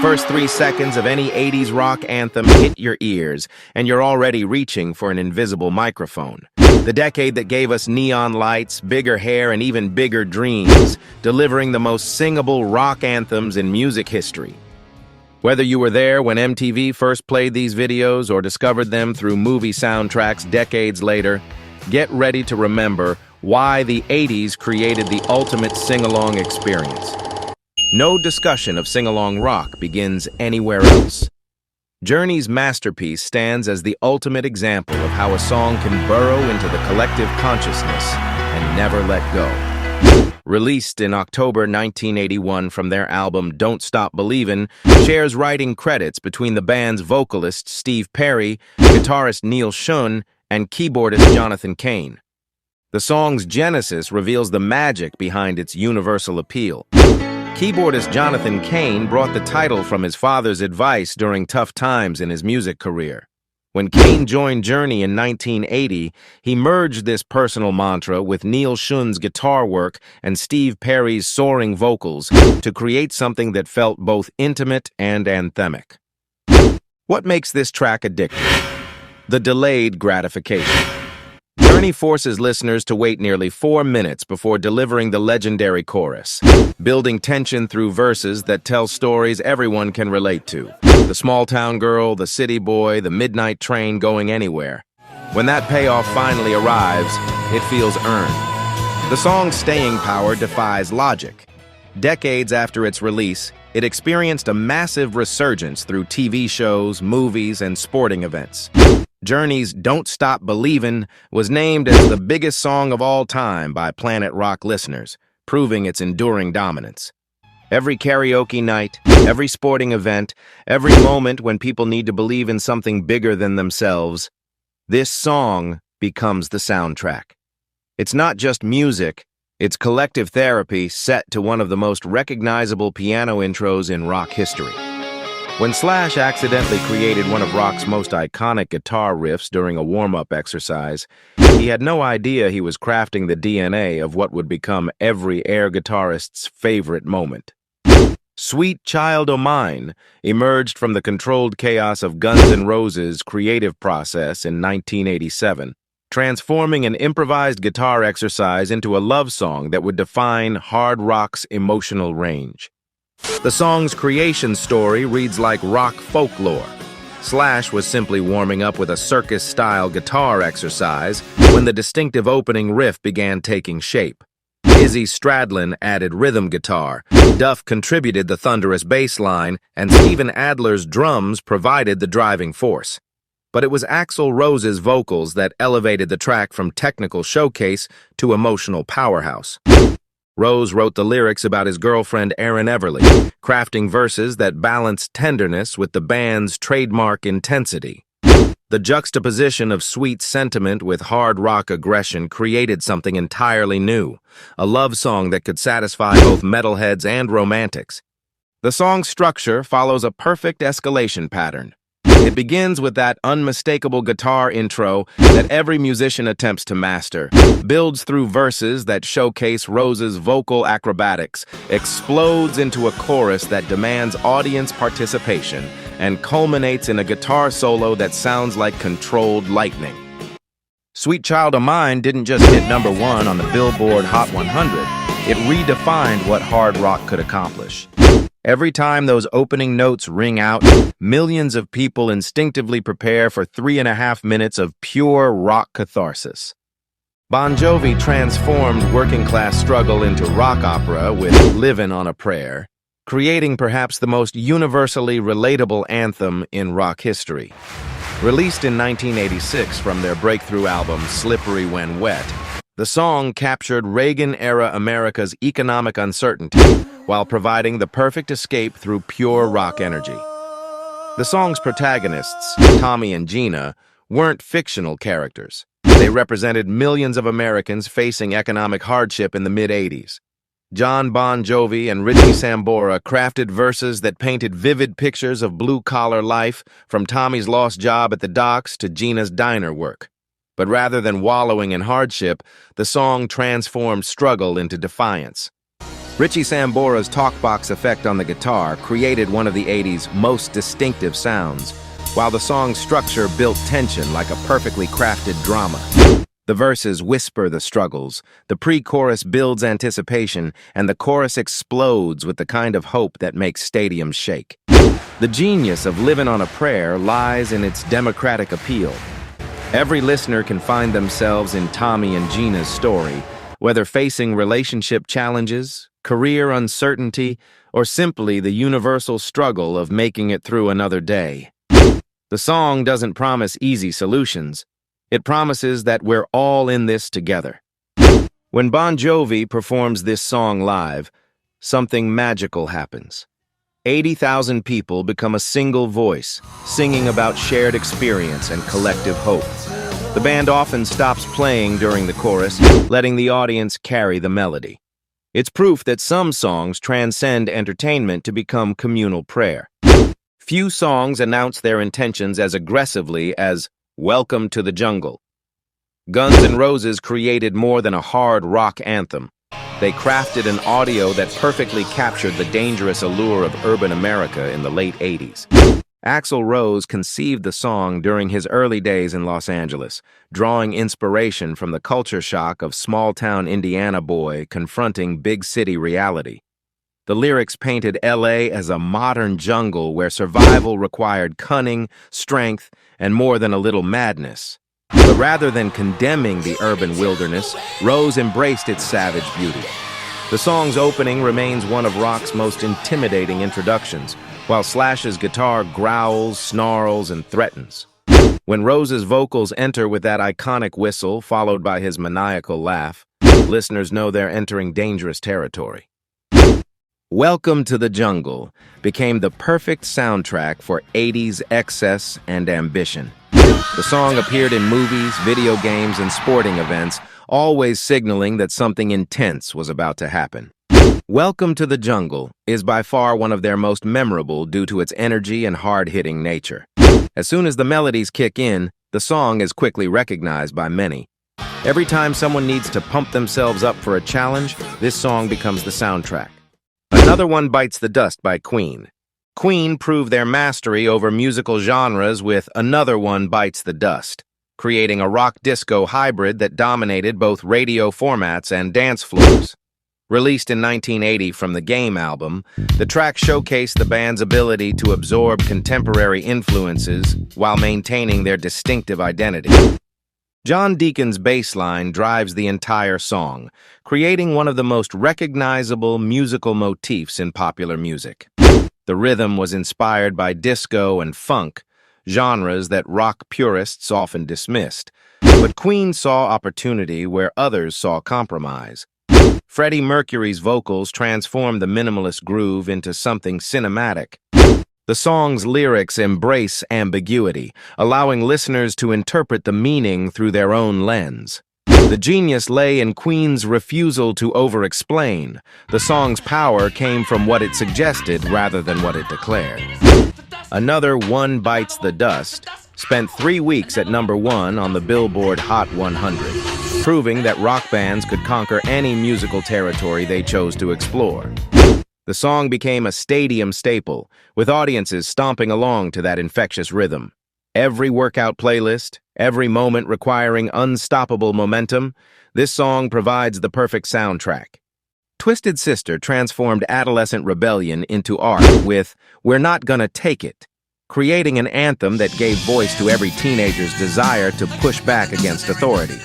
first 3 seconds of any 80s rock anthem hit your ears, and you're already reaching for an invisible microphone. The decade that gave us neon lights, bigger hair, and even bigger dreams, delivering the most singable rock anthems in music history. Whether you were there when MTV first played these videos or discovered them through movie soundtracks decades later, get ready to remember why the 80s created the ultimate sing-along experience. No discussion of sing-along rock begins anywhere else. Journey's masterpiece stands as the ultimate example of how a song can burrow into the collective consciousness and never let go. Released in October 1981 from their album Don't Stop Believin', shares writing credits between the band's vocalist Steve Perry, guitarist Neil Schon, and keyboardist Jonathan Cain. The song's genesis reveals the magic behind its universal appeal. Keyboardist Jonathan Cain brought the title from his father's advice during tough times in his music career. When Cain joined Journey in 1980, he merged this personal mantra with Neil Schon's guitar work and Steve Perry's soaring vocals to create something that felt both intimate and anthemic. What makes this track addictive? The delayed gratification. Journey forces listeners to wait nearly 4 minutes before delivering the legendary chorus, building tension through verses that tell stories everyone can relate to. The small-town girl, the city boy, the midnight train going anywhere. When that payoff finally arrives, it feels earned. The song's staying power defies logic. Decades after its release, it experienced a massive resurgence through TV shows, movies, and sporting events. Journey's Don't Stop Believin' was named as the biggest song of all time by Planet Rock listeners, proving its enduring dominance. Every karaoke night, every sporting event, every moment when people need to believe in something bigger than themselves, this song becomes the soundtrack. It's not just music, it's collective therapy set to one of the most recognizable piano intros in rock history. When Slash accidentally created one of rock's most iconic guitar riffs during a warm-up exercise, he had no idea he was crafting the DNA of what would become every air guitarist's favorite moment. Sweet Child O' Mine emerged from the controlled chaos of Guns N' Roses' creative process in 1987, transforming an improvised guitar exercise into a love song that would define hard rock's emotional range. The song's creation story reads like rock folklore. Slash was simply warming up with a circus-style guitar exercise when the distinctive opening riff began taking shape. Izzy Stradlin added rhythm guitar, Duff contributed the thunderous bass line, and Steven Adler's drums provided the driving force. But it was Axl Rose's vocals that elevated the track from technical showcase to emotional powerhouse. Rose wrote the lyrics about his girlfriend Erin Everly, crafting verses that balanced tenderness with the band's trademark intensity. The juxtaposition of sweet sentiment with hard rock aggression created something entirely new, a love song that could satisfy both metalheads and romantics. The song's structure follows a perfect escalation pattern. It begins with that unmistakable guitar intro that every musician attempts to master, builds through verses that showcase Rose's vocal acrobatics, explodes into a chorus that demands audience participation, and culminates in a guitar solo that sounds like controlled lightning. Sweet Child O' Mine didn't just hit #1 on the Billboard Hot 100, it redefined what hard rock could accomplish. Every time those opening notes ring out, millions of people instinctively prepare for 3.5 minutes of pure rock catharsis. Bon Jovi transformed working-class struggle into rock opera with Livin' on a Prayer, creating perhaps the most universally relatable anthem in rock history. Released in 1986 from their breakthrough album Slippery When Wet, the song captured Reagan-era America's economic uncertainty while providing the perfect escape through pure rock energy. The song's protagonists, Tommy and Gina, weren't fictional characters. They represented millions of Americans facing economic hardship in the mid-'80s. John Bon Jovi and Richie Sambora crafted verses that painted vivid pictures of blue-collar life, from Tommy's lost job at the docks to Gina's diner work. But rather than wallowing in hardship, the song transformed struggle into defiance. Richie Sambora's talkbox effect on the guitar created one of the '80s most distinctive sounds, while the song's structure built tension like a perfectly crafted drama. The verses whisper the struggles, the pre-chorus builds anticipation, and the chorus explodes with the kind of hope that makes stadiums shake. The genius of Livin' on a Prayer lies in its democratic appeal. Every listener can find themselves in Tommy and Gina's story, whether facing relationship challenges, career uncertainty, or simply the universal struggle of making it through another day. The song doesn't promise easy solutions. It promises that we're all in this together. When Bon Jovi performs this song live, something magical happens. 80,000 people become a single voice, singing about shared experience and collective hope. The band often stops playing during the chorus, letting the audience carry the melody. It's proof that some songs transcend entertainment to become communal prayer. Few songs announce their intentions as aggressively as "Welcome to the Jungle." Guns N' Roses created more than a hard rock anthem. They crafted an audio that perfectly captured the dangerous allure of urban America in the late '80s. Axl Rose conceived the song during his early days in Los Angeles, drawing inspiration from the culture shock of small-town Indiana boy confronting big-city reality. The lyrics painted LA as a modern jungle where survival required cunning, strength, and more than a little madness. But rather than condemning the urban wilderness, Rose embraced its savage beauty. The song's opening remains one of rock's most intimidating introductions, while Slash's guitar growls, snarls, and threatens. When Rose's vocals enter with that iconic whistle, followed by his maniacal laugh, listeners know they're entering dangerous territory. "Welcome to the Jungle" became the perfect soundtrack for '80s excess and ambition. The song appeared in movies, video games, and sporting events, always signaling that something intense was about to happen. "Welcome to the Jungle" is by far one of their most memorable due to its energy and hard-hitting nature. As soon as the melodies kick in, the song is quickly recognized by many. Every time someone needs to pump themselves up for a challenge, this song becomes the soundtrack. Another One Bites the Dust by Queen. Queen proved their mastery over musical genres with Another One Bites the Dust, creating a rock-disco hybrid that dominated both radio formats and dance floors. Released in 1980 from the Game album, the track showcased the band's ability to absorb contemporary influences while maintaining their distinctive identity. John Deacon's bass line drives the entire song, creating one of the most recognizable musical motifs in popular music. The rhythm was inspired by disco and funk, genres that rock purists often dismissed, but Queen saw opportunity where others saw compromise. Freddie Mercury's vocals transformed the minimalist groove into something cinematic. The song's lyrics embrace ambiguity, allowing listeners to interpret the meaning through their own lens. The genius lay in Queen's refusal to over-explain. The song's power came from what it suggested rather than what it declared. Another One Bites the Dust spent 3 weeks at #1 on the Billboard Hot 100, proving that rock bands could conquer any musical territory they chose to explore. The song became a stadium staple, with audiences stomping along to that infectious rhythm. Every workout playlist, every moment requiring unstoppable momentum, this song provides the perfect soundtrack. Twisted Sister transformed adolescent rebellion into art with "We're Not Gonna Take It," creating an anthem that gave voice to every teenager's desire to push back against authority.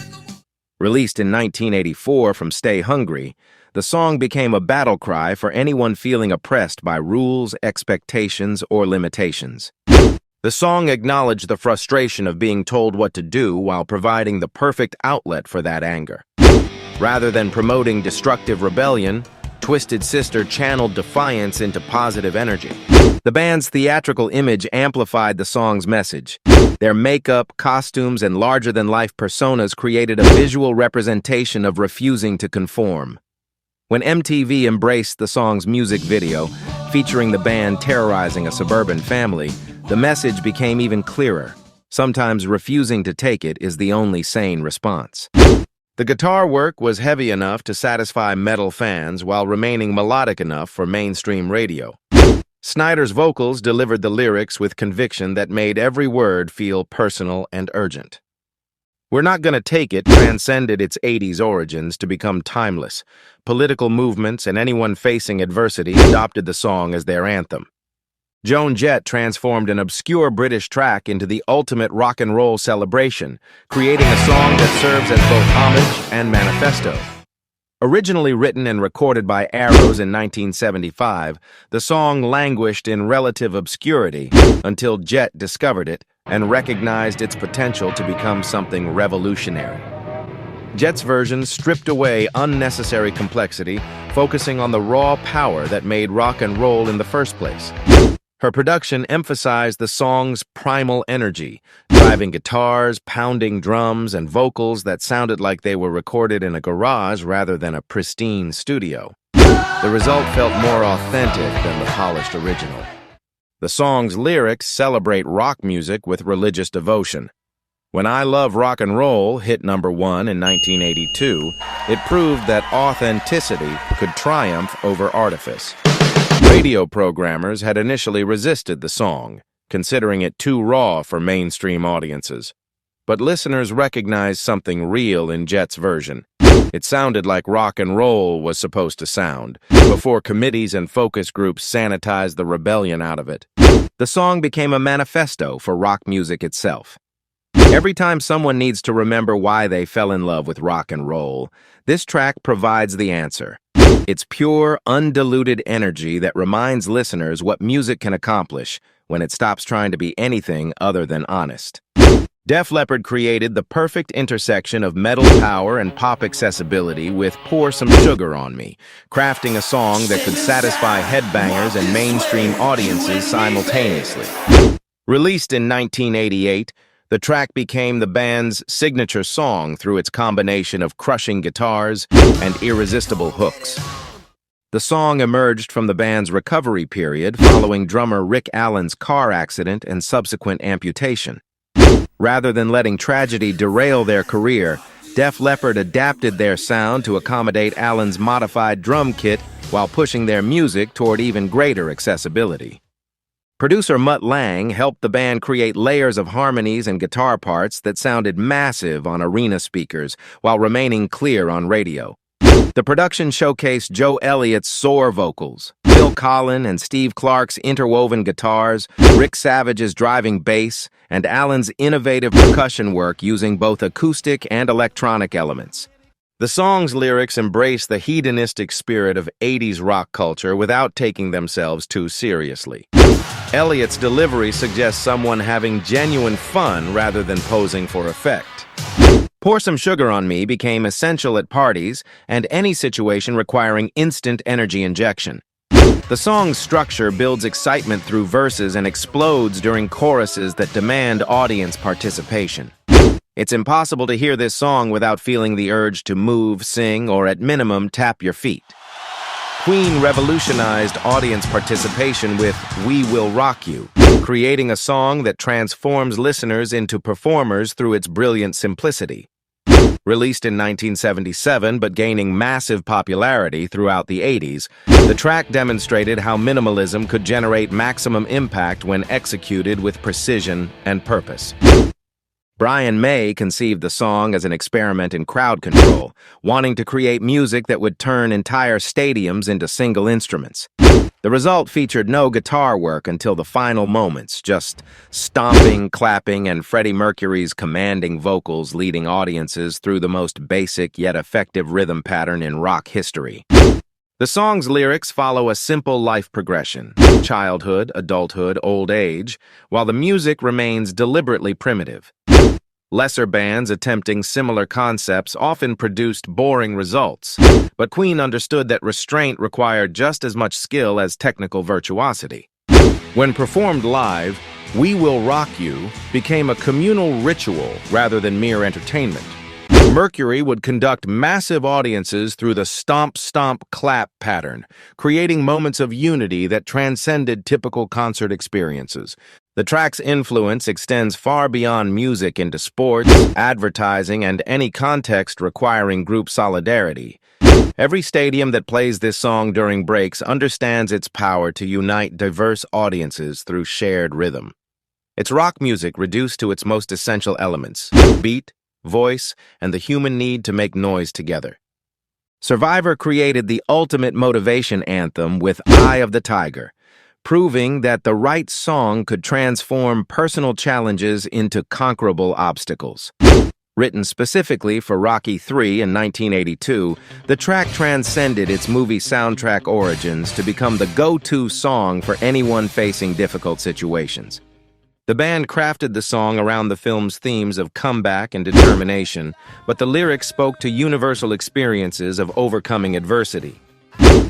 Released in 1984 from Stay Hungry, the song became a battle cry for anyone feeling oppressed by rules, expectations, or limitations. The song acknowledged the frustration of being told what to do while providing the perfect outlet for that anger. Rather than promoting destructive rebellion, Twisted Sister channeled defiance into positive energy. The band's theatrical image amplified the song's message. Their makeup, costumes, and larger-than-life personas created a visual representation of refusing to conform. When MTV embraced the song's music video, featuring the band terrorizing a suburban family, the message became even clearer. Sometimes refusing to take it is the only sane response. The guitar work was heavy enough to satisfy metal fans while remaining melodic enough for mainstream radio. Snyder's vocals delivered the lyrics with conviction that made every word feel personal and urgent. We're Not Gonna Take It transcended its 80s origins to become timeless. Political movements and anyone facing adversity adopted the song as their anthem. Joan Jett transformed an obscure British track into the ultimate rock and roll celebration, creating a song that serves as both homage and manifesto. Originally written and recorded by Arrows in 1975, the song languished in relative obscurity until Jett discovered it and recognized its potential to become something revolutionary. Jett's version stripped away unnecessary complexity, focusing on the raw power that made rock and roll in the first place. Her production emphasized the song's primal energy, driving guitars, pounding drums, and vocals that sounded like they were recorded in a garage rather than a pristine studio. The result felt more authentic than the polished original. The song's lyrics celebrate rock music with religious devotion. When I Love Rock and Roll hit #1 in 1982, it proved that authenticity could triumph over artifice. Radio programmers had initially resisted the song, considering it too raw for mainstream audiences. But listeners recognized something real in Jett's version. It sounded like rock and roll was supposed to sound, before committees and focus groups sanitized the rebellion out of it. The song became a manifesto for rock music itself. Every time someone needs to remember why they fell in love with rock and roll, this track provides the answer. It's pure, undiluted energy that reminds listeners what music can accomplish when it stops trying to be anything other than honest. Def Leppard created the perfect intersection of metal power and pop accessibility with Pour Some Sugar on Me, crafting a song that could satisfy headbangers and mainstream audiences simultaneously. Released in 1988, the track became the band's signature song through its combination of crushing guitars and irresistible hooks. The song emerged from the band's recovery period following drummer Rick Allen's car accident and subsequent amputation. Rather than letting tragedy derail their career, Def Leppard adapted their sound to accommodate Allen's modified drum kit while pushing their music toward even greater accessibility. Producer Mutt Lange helped the band create layers of harmonies and guitar parts that sounded massive on arena speakers while remaining clear on radio. The production showcased Joe Elliott's soar vocals, Phil Collen and Steve Clark's interwoven guitars, Rick Savage's driving bass, and Allen's innovative percussion work using both acoustic and electronic elements. The song's lyrics embrace the hedonistic spirit of 80s rock culture without taking themselves too seriously. Elliott's delivery suggests someone having genuine fun rather than posing for effect. Pour Some Sugar on Me became essential at parties and any situation requiring instant energy injection. The song's structure builds excitement through verses and explodes during choruses that demand audience participation. It's impossible to hear this song without feeling the urge to move, sing, or at minimum, tap your feet. Queen revolutionized audience participation with We Will Rock You, creating a song that transforms listeners into performers through its brilliant simplicity. Released in 1977 but gaining massive popularity throughout the 80s, the track demonstrated how minimalism could generate maximum impact when executed with precision and purpose. Brian May conceived the song as an experiment in crowd control, wanting to create music that would turn entire stadiums into single instruments. The result featured no guitar work until the final moments, just stomping, clapping, and Freddie Mercury's commanding vocals leading audiences through the most basic yet effective rhythm pattern in rock history. The song's lyrics follow a simple life progression, childhood, adulthood, old age, while the music remains deliberately primitive. Lesser bands attempting similar concepts often produced boring results, but Queen understood that restraint required just as much skill as technical virtuosity. When performed live, We Will Rock You became a communal ritual rather than mere entertainment. Mercury would conduct massive audiences through the stomp-stomp-clap pattern, creating moments of unity that transcended typical concert experiences. The track's influence extends far beyond music into sports, advertising, and any context requiring group solidarity. Every stadium that plays this song during breaks understands its power to unite diverse audiences through shared rhythm. It's rock music reduced to its most essential elements: beat, voice, and the human need to make noise together. Survivor created the ultimate motivation anthem with Eye of the Tiger, proving that the right song could transform personal challenges into conquerable obstacles. Written specifically for Rocky III in 1982, the track transcended its movie soundtrack origins to become the go-to song for anyone facing difficult situations. The band crafted the song around the film's themes of comeback and determination, but the lyrics spoke to universal experiences of overcoming adversity.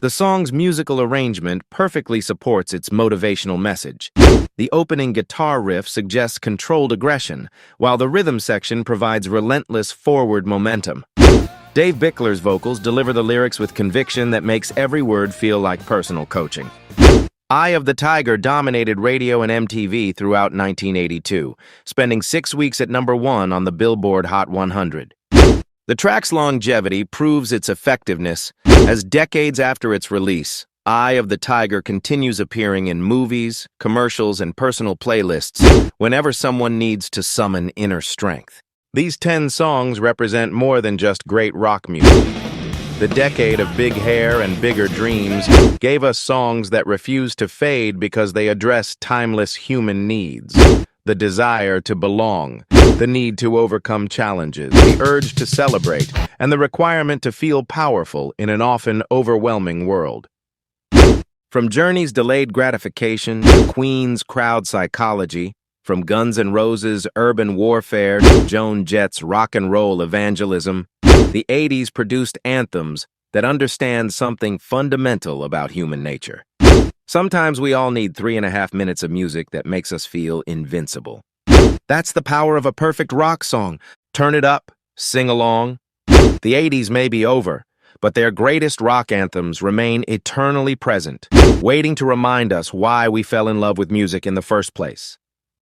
The song's musical arrangement perfectly supports its motivational message. The opening guitar riff suggests controlled aggression, while the rhythm section provides relentless forward momentum. Dave Bickler's vocals deliver the lyrics with conviction that makes every word feel like personal coaching. Eye of the Tiger dominated radio and MTV throughout 1982, spending 6 weeks at #1 on the Billboard Hot 100. The track's longevity proves its effectiveness, as decades after its release, Eye of the Tiger continues appearing in movies, commercials, and personal playlists whenever someone needs to summon inner strength. These 10 songs represent more than just great rock music. The decade of big hair and bigger dreams gave us songs that refuse to fade because they address timeless human needs. The desire to belong, the need to overcome challenges, the urge to celebrate, and the requirement to feel powerful in an often overwhelming world. From Journey's delayed gratification to Queen's crowd psychology, from Guns N' Roses' urban warfare to Joan Jett's rock and roll evangelism, the 80s produced anthems that understand something fundamental about human nature. Sometimes we all need 3.5 minutes of music that makes us feel invincible. That's the power of a perfect rock song. Turn it up, sing along. The 80s may be over, but their greatest rock anthems remain eternally present, waiting to remind us why we fell in love with music in the first place.